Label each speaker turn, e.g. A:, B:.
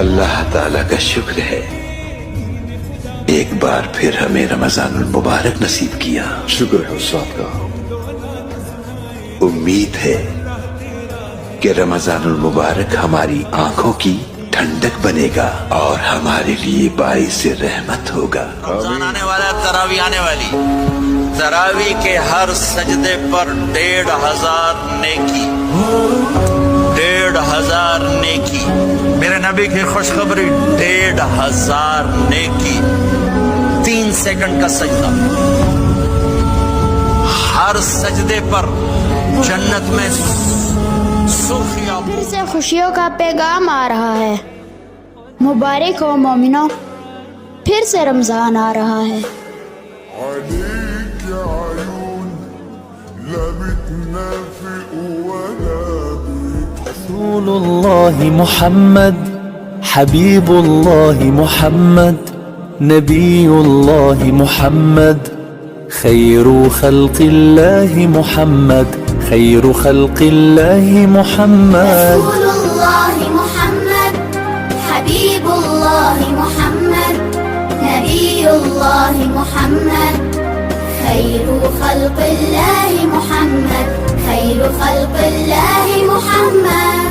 A: اللہ تعالیٰ کا شکر ہے ایک بار پھر ہمیں رمضان المبارک نصیب کیا.
B: شکر ہے استاد کا.
A: امید ہے کہ رمضان المبارک ہماری آنکھوں کی ٹھنڈک بنے گا اور ہمارے لیے باعث رحمت ہوگا.
C: رمضان آنے والا ہے، تراویح آنے والی. تراویح کے ہر سجدے پر 1500 نیکی، 1500 نیکی. میرے نبی کی خوشخبری 1500 نیکی. 3 سیکنڈ کا سجدہ، ہر سجدے پر جنت میں سرخیاں.
D: پھر سے خوشیوں کا پیغام آ رہا ہے. مبارک ہو مومنوں، پھر سے رمضان آ رہا ہے.
E: عليك عيون لا بتنافق ولا
F: رسول الله محمد حبيب الله محمد نبي الله محمد خير خلق الله محمد خير خلق الله محمد.
G: رسول الله محمد حبيب الله محمد نبي الله محمد خير خلق الله محمد خير خلق الله محمد.